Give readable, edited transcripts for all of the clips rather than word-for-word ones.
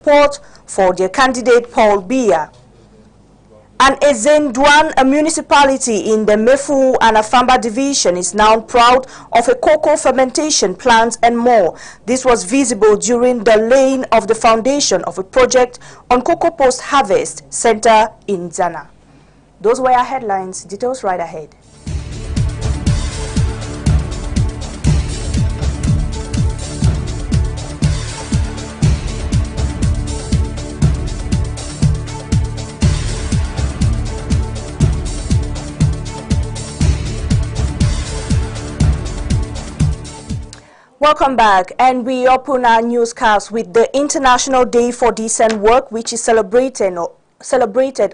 support for their candidate Paul Biya. And Ezendouane, a municipality in the Mefu and Afamba division, is now proud of a cocoa fermentation plant and more. This was visible during the laying of the foundation of a project on cocoa post-harvest center in Zana. Those were our headlines. Details right ahead. Welcome back, and we open our newscast with the International Day for Decent Work, which is celebrated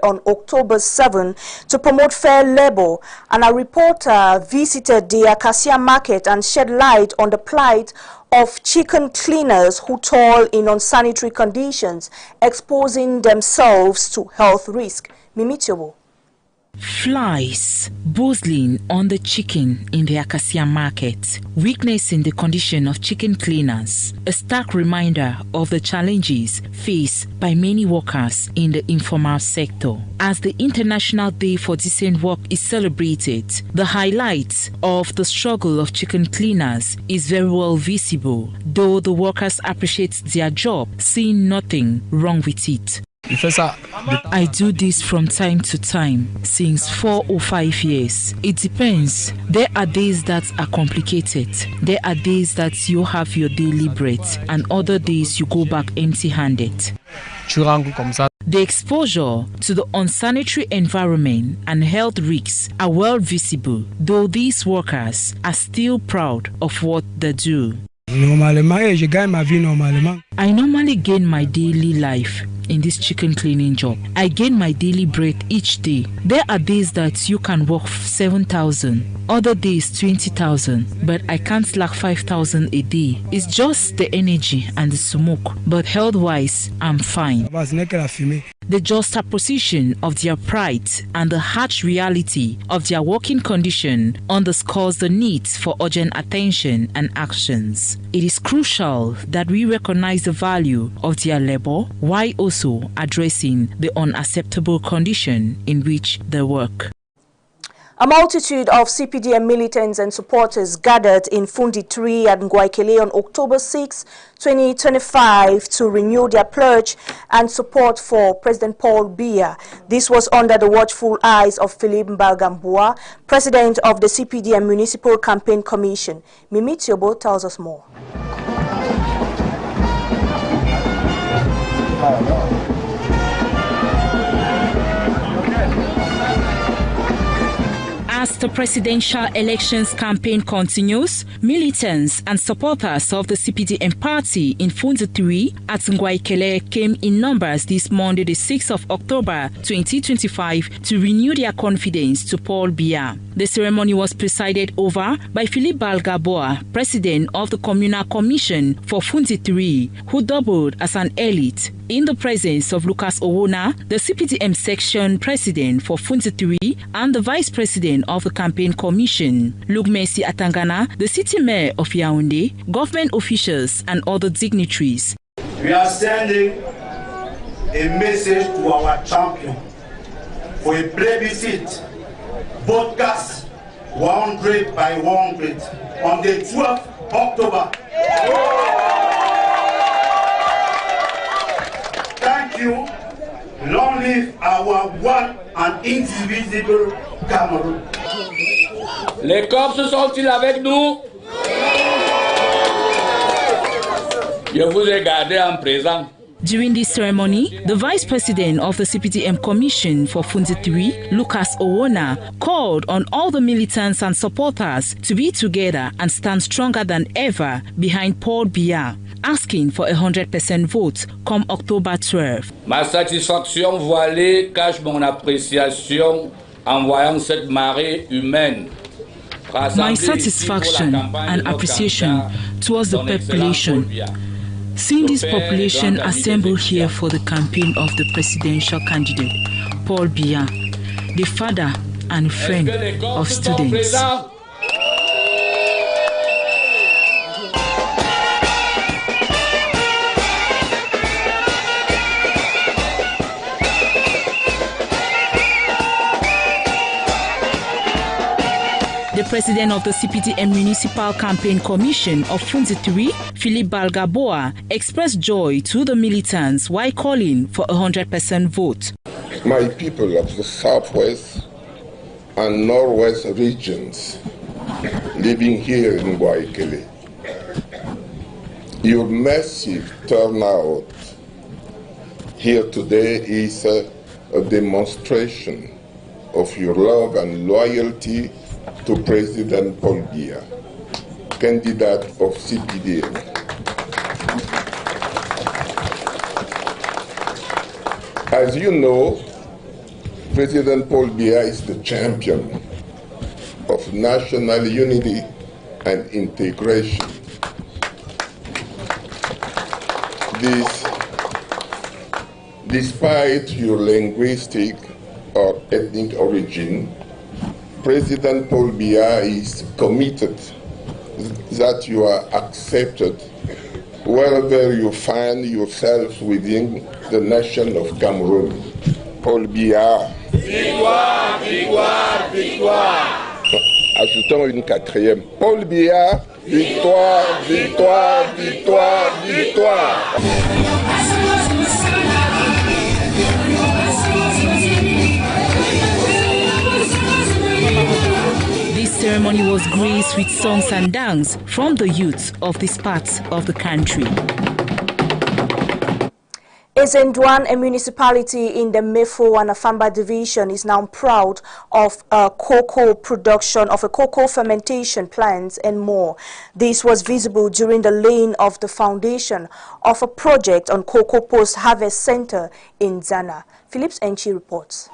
on October 7 to promote fair labor. And a reporter visited the Acacia market and shed light on the plight of chicken cleaners who toil in unsanitary conditions, exposing themselves to health risk. Mimitiobo. Flies bustling on the chicken in the Acacia market, weaknessing the condition of chicken cleaners, a stark reminder of the challenges faced by many workers in the informal sector. As the International Day for Decent Work is celebrated, the highlight of the struggle of chicken cleaners is very well visible, though the workers appreciate their job, seeing nothing wrong with it. I do this from time to time, since 4 or 5 years. It depends. There are days that are complicated. There are days that you have your daily bread, and other days you go back empty-handed. The exposure to the unsanitary environment and health risks are well visible, though these workers are still proud of what they do. I normally gain my daily life in this chicken cleaning job. I gain my daily bread each day. There are days that you can work 7,000, other days 20,000, but I can't slack 5,000 a day. It's just the energy and the smoke, but health-wise, I'm fine. The juxtaposition of their pride and the harsh reality of their working condition underscores the need for urgent attention and actions. It is crucial that we recognize the value of their labor while also addressing the unacceptable condition in which they work. A multitude of CPDM militants and supporters gathered in Fundi 3 at Ngwaikele on October 6, 2025 to renew their pledge and support for President Paul Biya. This was under the watchful eyes of Philippe Mbalgambua, President of the CPDM Municipal Campaign Commission. Mimitiobo tells us more. As the presidential elections campaign continues, militants and supporters of the CPDM party in Fundi 3 at Ngwaikele came in numbers this Monday, the 6th of October 2025, to renew their confidence to Paul Biya. The ceremony was presided over by Philippe Balgaboa, president of the Communal Commission for Fundi 3, who doubled as an elite, in the presence of Lucas Owona, the CPDM section president for Fundi 3 and the vice president of the campaign commission, Luke Messi Atangana, the city mayor of Yaoundé, government officials and other dignitaries. We are sending a message to our champion for a plebiscite, broadcast 100 by 100 on the 12th October. Thank you. Long live our one and indivisible Cameroun. Les Corses sont-ils avec nous? Je vous ai gardé en présent. During this ceremony, the Vice President of the CPDM Commission for Fundi 3, Lucas Owona, called on all the militants and supporters to be together and stand stronger than ever behind Paul Biya, asking for 100% vote come October 12. Ma satisfaction voilée cache mon appréciation en voyant cette marée humaine. My satisfaction and appreciation towards the population. Seeing this population assembled here for the campaign of the presidential candidate, Paul Biya, the father and friend of students. president of the CPDM Municipal Campaign Commission of Funzituri, Philippe Balgaboa, expressed joy to the militants while calling for a 100% vote. My people of the Southwest and Northwest regions living here in Waikele, your massive turnout here today is a demonstration of your love and loyalty to President Paul Biya, candidate of CPDM. As you know, President Paul Biya is the champion of national unity and integration. Despite your linguistic or ethnic origin, President Paul Biya is committed that you are accepted wherever you find yourself within the nation of Cameroon. Paul Biya. Victoire, victoire, victoire. Ajoutons une quatrième. Paul Biya, victoire, victoire, victoire, victoire. This ceremony was graced with songs and dance from the youth of this part of the country. Ezendouane, a municipality in the Mefo and Afamba division, is now proud of cocoa production, of a cocoa fermentation plant and more. This was visible during the laying of the foundation of a project on Cocoa Post Harvest Center in Zana. Phillips Enchi reports.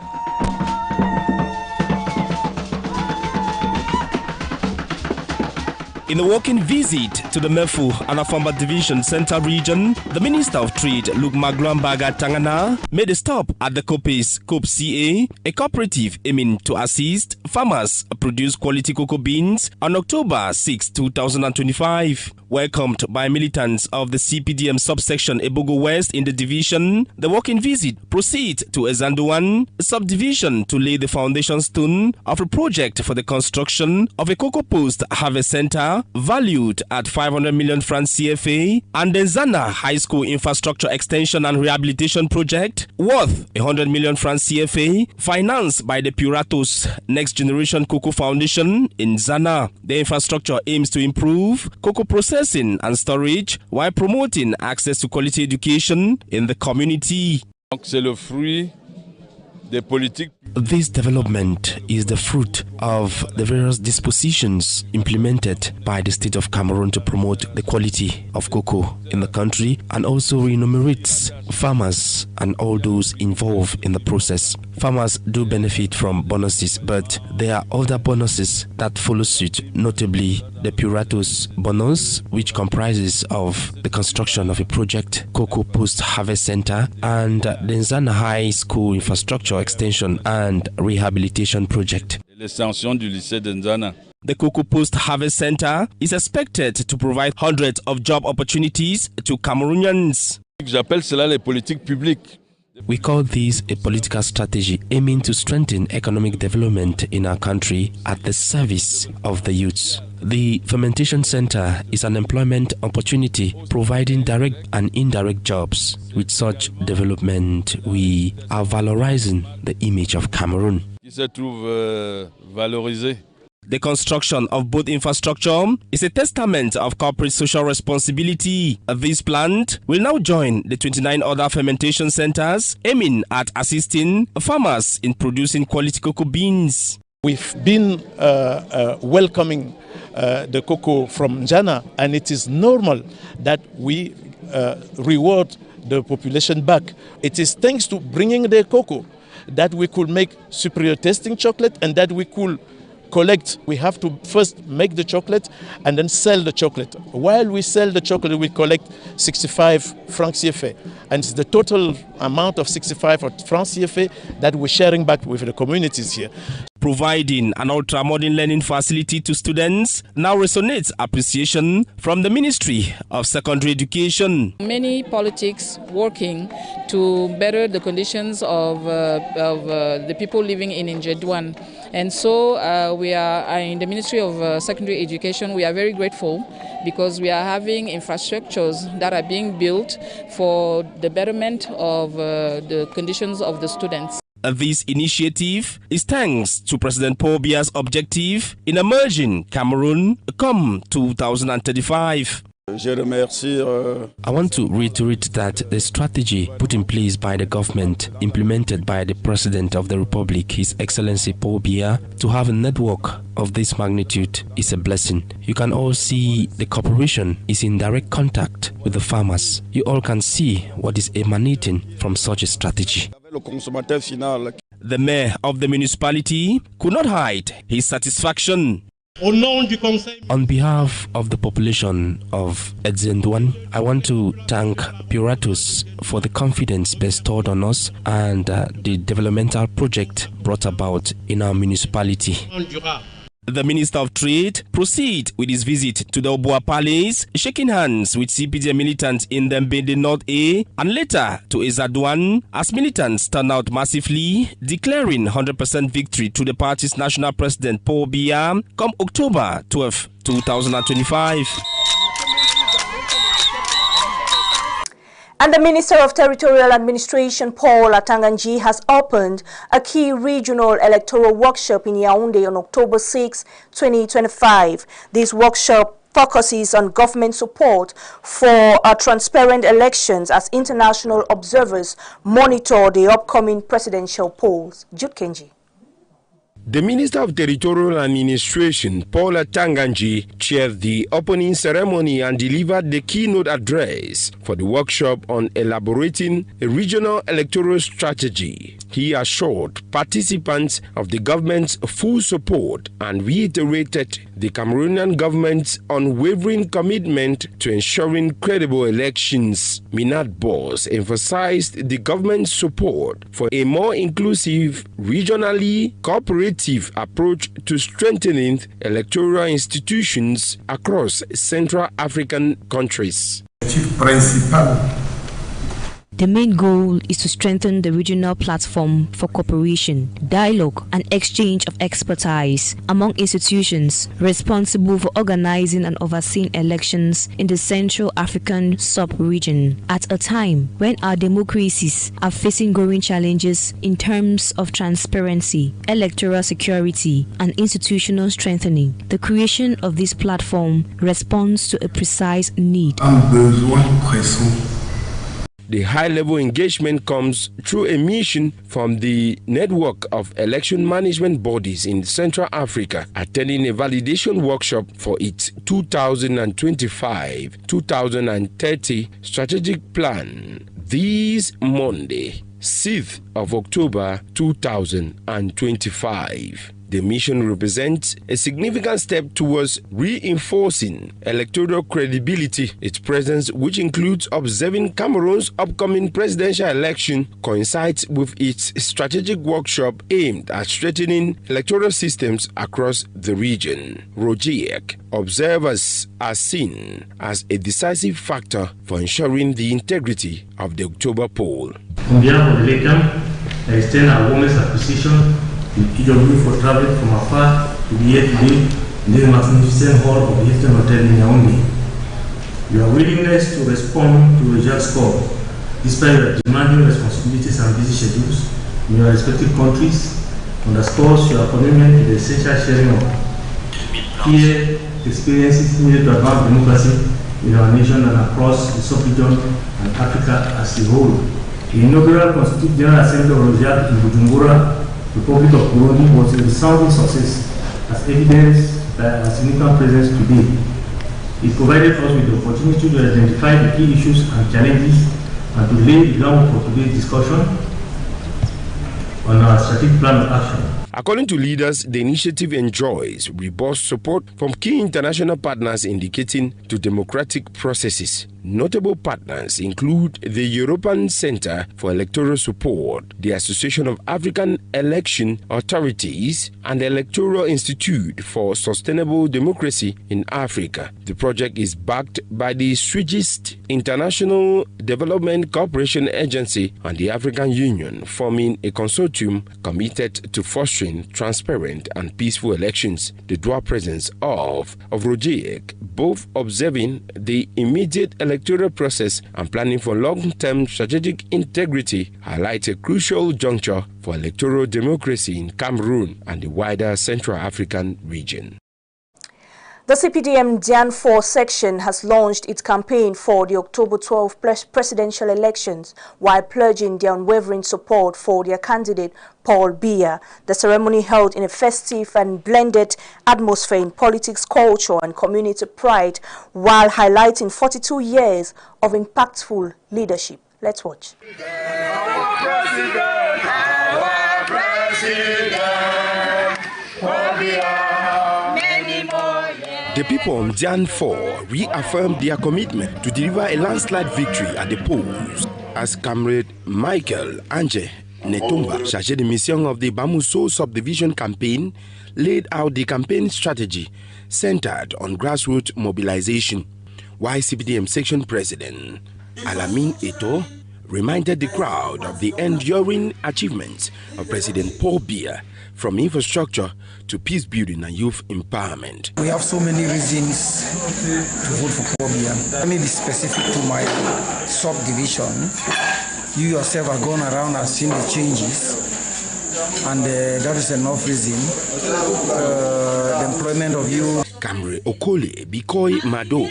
In a walking visit to the Mefu and Afamba Division Center region, the Minister of Trade, Luke Maglambaga Tangana, made a stop at the Copes Cope CA, a cooperative aiming to assist farmers produce quality cocoa beans on October 6, 2025. Welcomed by militants of the CPDM subsection Ebogo West in the division, the walking visit proceeds to Ezendouane subdivision to lay the foundation stone of a project for the construction of a cocoa post harvest center valued at 500 million francs CFA and the Zana High School infrastructure extension and rehabilitation project worth 100 million francs CFA financed by the Puratos Next Generation Cocoa Foundation in Zana. The infrastructure aims to improve cocoa processing and storage while promoting access to quality education in the community. C'est le fruit des politiques. This development is the fruit of the various dispositions implemented by the state of Cameroon to promote the quality of cocoa in the country and also remunerates farmers and all those involved in the process. Farmers do benefit from bonuses, but there are other bonuses that follow suit, notably the Puratos bonus, which comprises of the construction of a project, Cocoa Post Harvest Center, and the Nzana High School infrastructure extension and rehabilitation project. L'extension du lycée de Nzana. The Cocoa Post Harvest Center is expected to provide hundreds of job opportunities to Cameroonians. J'appelle cela les politiques publiques. We call this a political strategy aiming to strengthen economic development in our country at the service of the youths. The Fermentation Center is an employment opportunity providing direct and indirect jobs. With such development, we are valorizing the image of Cameroon. Qui se trouve valorisé. The construction of both infrastructure is a testament of corporate social responsibility. This plant will now join the 29 other fermentation centers aiming at assisting farmers in producing quality cocoa beans. We've been welcoming the cocoa from Njana, and it is normal that we reward the population back. It is thanks to bringing the cocoa that we could make superior tasting chocolate and that we could collect. We have to first make the chocolate and then sell the chocolate. While we sell the chocolate, we collect 65 francs CFA. And it's the total amount of 65 francs CFA that we're sharing back with the communities here. providing an ultra-modern learning facility to students, now resonates appreciation from the Ministry of Secondary Education. Many politics working to better the conditions of the people living in Njedwan. And so we are in the Ministry of Secondary Education. We are very grateful because we are having infrastructures that are being built for the betterment of the conditions of the students. This initiative is thanks to President Paul Biya's objective in emerging Cameroon come 2035. I want to reiterate that the strategy put in place by the government, implemented by the President of the Republic, His Excellency Paul Biya, to have a network of this magnitude is a blessing. You can all see the corporation is in direct contact with the farmers. You all can see what is emanating from such a strategy. The mayor of the municipality could not hide his satisfaction. On behalf of the population of Njedwan, I want to thank Piratus for the confidence bestowed on us and the developmental project brought about in our municipality. The Minister of Trade proceeded with his visit to the Obua Palace, shaking hands with CPD militants in the Mbende North A and later to Ezadouane as militants turned out massively, declaring 100% victory to the party's national president Paul Biya come October 12, 2025. And the Minister of Territorial Administration, Paul Atanganji, has opened a key regional electoral workshop in Yaoundé on October 6, 2025. This workshop focuses on government support for transparent elections as international observers monitor the upcoming presidential polls. Jude Kenji. The Minister of Territorial Administration, Paul Atanganji, chaired the opening ceremony and delivered the keynote address for the workshop on elaborating a regional electoral strategy. He assured participants of the government's full support and reiterated the Cameroonian government's unwavering commitment to ensuring credible elections. Minat Boss emphasized the government's support for a more inclusive, regionally cooperative approach to strengthening electoral institutions across Central African countries. The main goal is to strengthen the regional platform for cooperation, dialogue, and exchange of expertise among institutions responsible for organizing and overseeing elections in the Central African sub-region at a time when our democracies are facing growing challenges in terms of transparency, electoral security, and institutional strengthening. The creation of this platform responds to a precise need. The high-level engagement comes through a mission from the network of election management bodies in Central Africa, attending a validation workshop for its 2025-2030 strategic plan this Monday, 6th of October 2025. The mission represents a significant step towards reinforcing electoral credibility. Its presence, which includes observing Cameroon's upcoming presidential election, coincides with its strategic workshop aimed at strengthening electoral systems across the region. Rogiek, observers are seen as a decisive factor for ensuring the integrity of the October poll. On behalf of LECAM, I extend our warmest appreciation to PW for traveling from afar to be here today in this magnificent hall of the Hilton Hotel in Yaoundé. Your willingness to respond to a just call, despite your demanding responsibilities and busy schedules in your respective countries, underscores your commitment to the essential sharing of clear experiences needed to advance democracy in our nation and across the sub-region and Africa as a whole. The inaugural Constituent General Assembly of Rosia in Bujumbura, Republic of Burundi, was a resounding success, as evidenced by our significant presence today. It provided us with the opportunity to identify the key issues and challenges and to lay the ground for today's discussion on our strategic plan of action. According to leaders, the initiative enjoys robust support from key international partners indicating to democratic processes. Notable partners include the European Center for Electoral Support, the Association of African Election Authorities, and the Electoral Institute for Sustainable Democracy in Africa. The project is backed by the Swiss International Development Cooperation Agency and the African Union, forming a consortium committed to fostering transparent and peaceful elections. The dual presence of Rogic, both observing the immediate electoral process and planning for long-term strategic integrity, highlights a crucial juncture for electoral democracy in Cameroon and the wider Central African region. The CPDM Jan 4 section has launched its campaign for the October 12 presidential elections while pledging their unwavering support for their candidate Paul Biya. The ceremony held in a festive and blended atmosphere in politics, culture and community pride while highlighting 42 years of impactful leadership. Let's watch. Our president, Paul Biya. The people on Jan 4 reaffirmed their commitment to deliver a landslide victory at the polls as Comrade Michael Ange Netumba, chargé de mission of the Bamuso subdivision campaign, laid out the campaign strategy centered on grassroots mobilization, while CPDM section president Alamin Eto reminded the crowd of the enduring achievements of President Paul Biya, from infrastructure to peace building and youth empowerment. We have so many reasons to vote for Paul Biya. Let me be specific to my subdivision. You yourself have gone around and seen the changes, and that is enough reason. The employment of youth. Kamre Okole Bikoy Mado,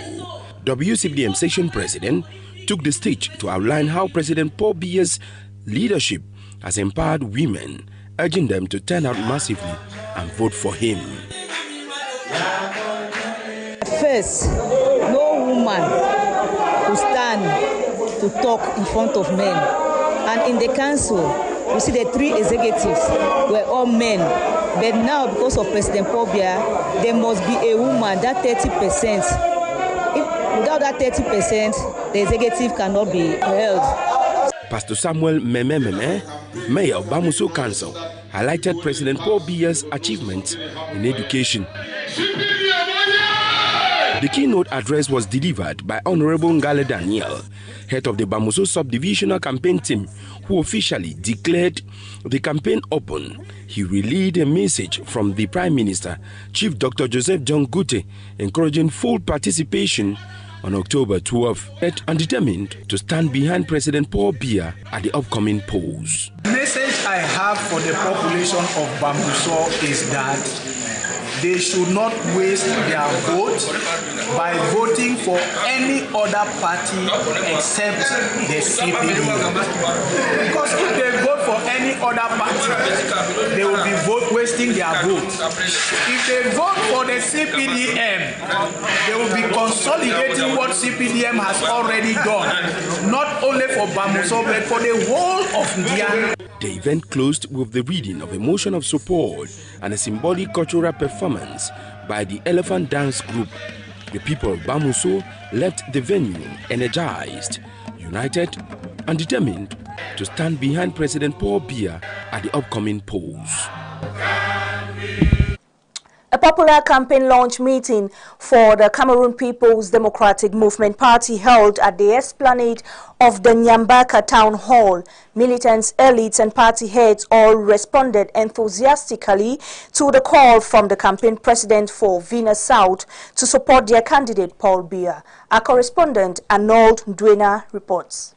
WCPDM section president, took the stage to outline how President Paul Biya's leadership has empowered women, urging them to turn out massively and vote for him. First, no woman will stand to talk in front of men. And in the council, you see the 3 executives were all men. But now, because of President Paul Biya, there must be a woman, that 30%. Without that 30%, the executive cannot be held. Pastor Samuel Meme, Mayor of Bamuso Council, highlighted President Paul Biya's achievements in education. The keynote address was delivered by Honorable Ngale Daniel, head of the Bamuso subdivisional campaign team, who officially declared the campaign open. He relayed a message from the Prime Minister, Chief Dr. Joseph John Gute, encouraging full participation on October 12, and determined to stand behind President Paul Biya at the upcoming polls. The message I have for the population of Bamuso is that they should not waste their vote by voting for any other party except the CPD. Because if they vote for any other party, they will be wasting their vote. If they vote for the CPDM, they will be consolidating what CPDM has already done, not only for Bamuso, but for the whole of Ndian. The event closed with the reading of a motion of support and a symbolic cultural performance by the Elephant Dance Group. The people of Bamuso left the venue energized, united, and determined to stand behind President Paul Biya at the upcoming polls. A popular campaign launch meeting for the Cameroon People's Democratic Movement Party held at the esplanade of the Nyambaka Town Hall. Militants, elites and party heads all responded enthusiastically to the call from the campaign president for Vina South to support their candidate Paul Biya. Our correspondent Arnold Duena reports.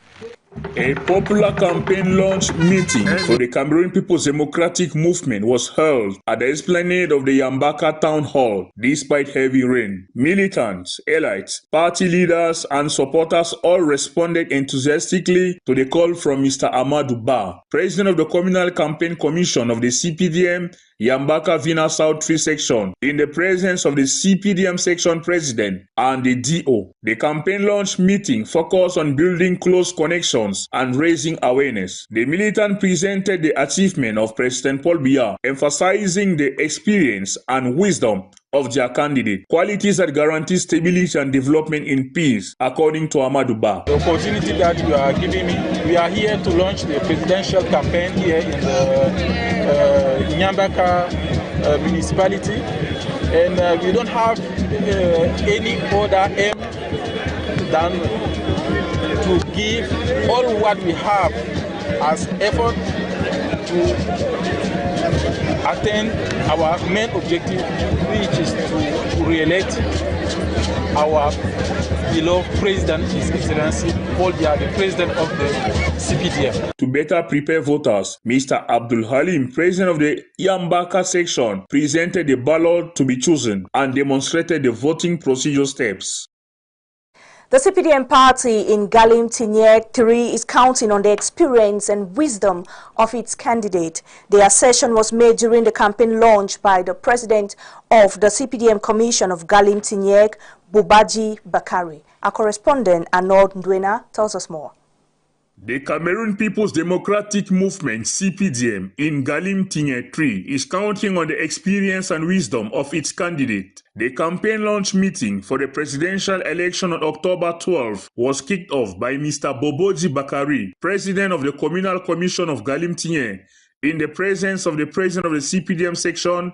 A popular campaign launch meeting for the Cameroon People's Democratic Movement was held at the esplanade of the Nyambaka Town Hall despite heavy rain. Militants, elites, party leaders and supporters all responded enthusiastically to the call from Mr. Amadou Ba, president of the Communal Campaign Commission of the CPDM Yambaka Vina South 3 section in the presence of the CPDM section president and the DO. The campaign launch meeting focused on building close connections and raising awareness. The militant presented the achievement of President Paul Biya, emphasizing the experience and wisdom of their candidate, qualities that guarantee stability and development in peace, according to Amadou Ba. The opportunity that you are giving me, we are here to launch the presidential campaign here in the Nyambaka municipality, and we don't have any other aim than to give all what we have as effort to attain our main objective, which is to re-elect our beloved President, His Excellency Paul Biya, the President of the CPDM. To better prepare voters, Mr. Abdul Halim, President of the Yambaka section, presented the ballot to be chosen and demonstrated the voting procedure steps. The CPDM party in Galim Tinyek 3 is counting on the experience and wisdom of its candidate. The assertion was made during the campaign launch by the president of the CPDM Commission of Galim Tinyek, Bubaji Bakari. Our correspondent, Arnold Ndwena, tells us more. The Cameroon People's Democratic Movement, CPDM, in Galim Tinyek 3 is counting on the experience and wisdom of its candidate. The campaign launch meeting for the presidential election on October 12 was kicked off by Mr. Boboji Bakari, President of the Communal Commission of Galim Tinyek, in the presence of the President of the CPDM section,